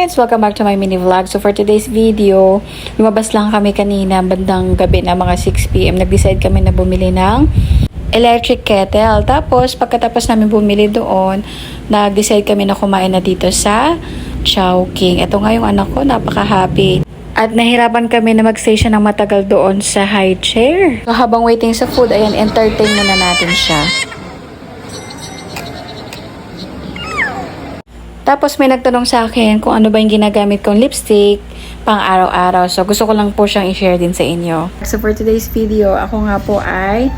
friends! Welcome back to my mini vlog. So for today's video, lumabas lang kami kanina bandang gabi na mga 6 PM. Nag-decide kami na bumili ng electric kettle. Tapos pagkatapos namin bumili doon, nag-decide kami na kumain na dito sa Chowking. Ito nga yung anak ko, napaka-happy. At nahirapan kami na mag-stay siya ng matagal doon sa high chair. So habang waiting sa food, ayan, entertain muna natin siya. Tapos may nagtanong sa akin kung ano ba yung ginagamit kong lipstick pang araw-araw. So gusto ko lang po siyang i-share din sa inyo. So for today's video, ako nga po ay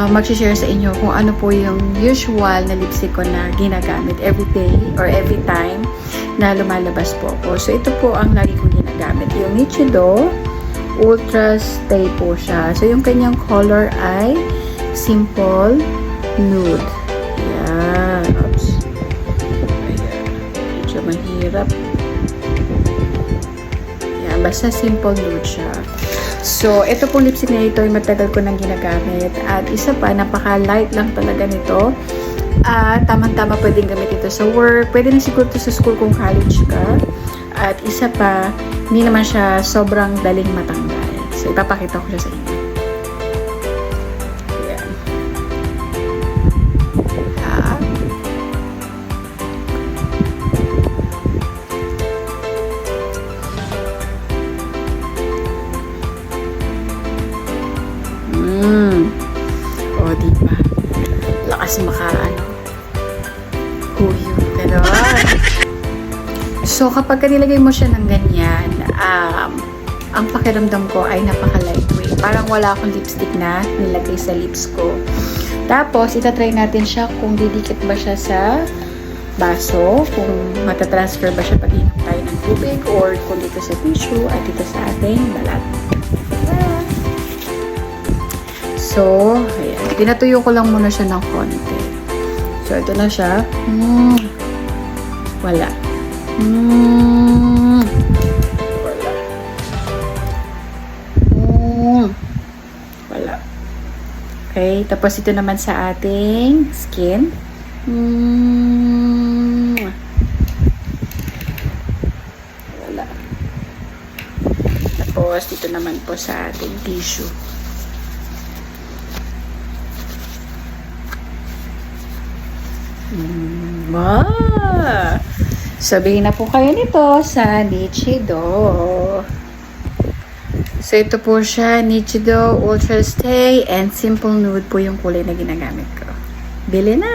mag-share sa inyo kung ano po yung usual na lipstick ko na ginagamit every day or every time na lumalabas po ako. So ito po ang lagi kong ginagamit. Yung Nichido Ultra Stay po siya. So yung kanyang color ay Simple Nude. Yan. Oops. Mahirap. Yan, basta simple nude siya. So, ito pong lipstick na ito ay matagal ko nang ginagamit. At isa pa, napaka-light lang talaga nito. At tamang-tama pwedeng gamit ito sa work. Pwede na siguro ito sa school kung college ka. At isa pa, hindi naman siya sobrang daling matanggal. So, ipapakita ko siya sa inyo. O, diba? Lakas huyo. Ganon. So, kapag nilagay mo siya ng ganyan, ang pakiramdam ko ay napaka-lightweight. Parang wala akong lipstick na nilagay sa lips ko. Tapos, itatry natin siya kung didikit ba siya sa baso, kung matatransfer ba siya pag inom tayo ng tubig, or kung dito sa tissue at dito sa ating balat. So, ayan. Pinatuyo ko lang muna siya ng konti. So, ito na siya. Wala. Wala. Wala. Okay. Tapos, ito naman sa ating skin. Wala. Tapos, dito naman po sa ating tissue. Wow! Sabihin na po kayo nito sa Nichido. So, ito po siya, Nichido Ultra Stay and Simple Nude po yung kulay na ginagamit ko. Bili na!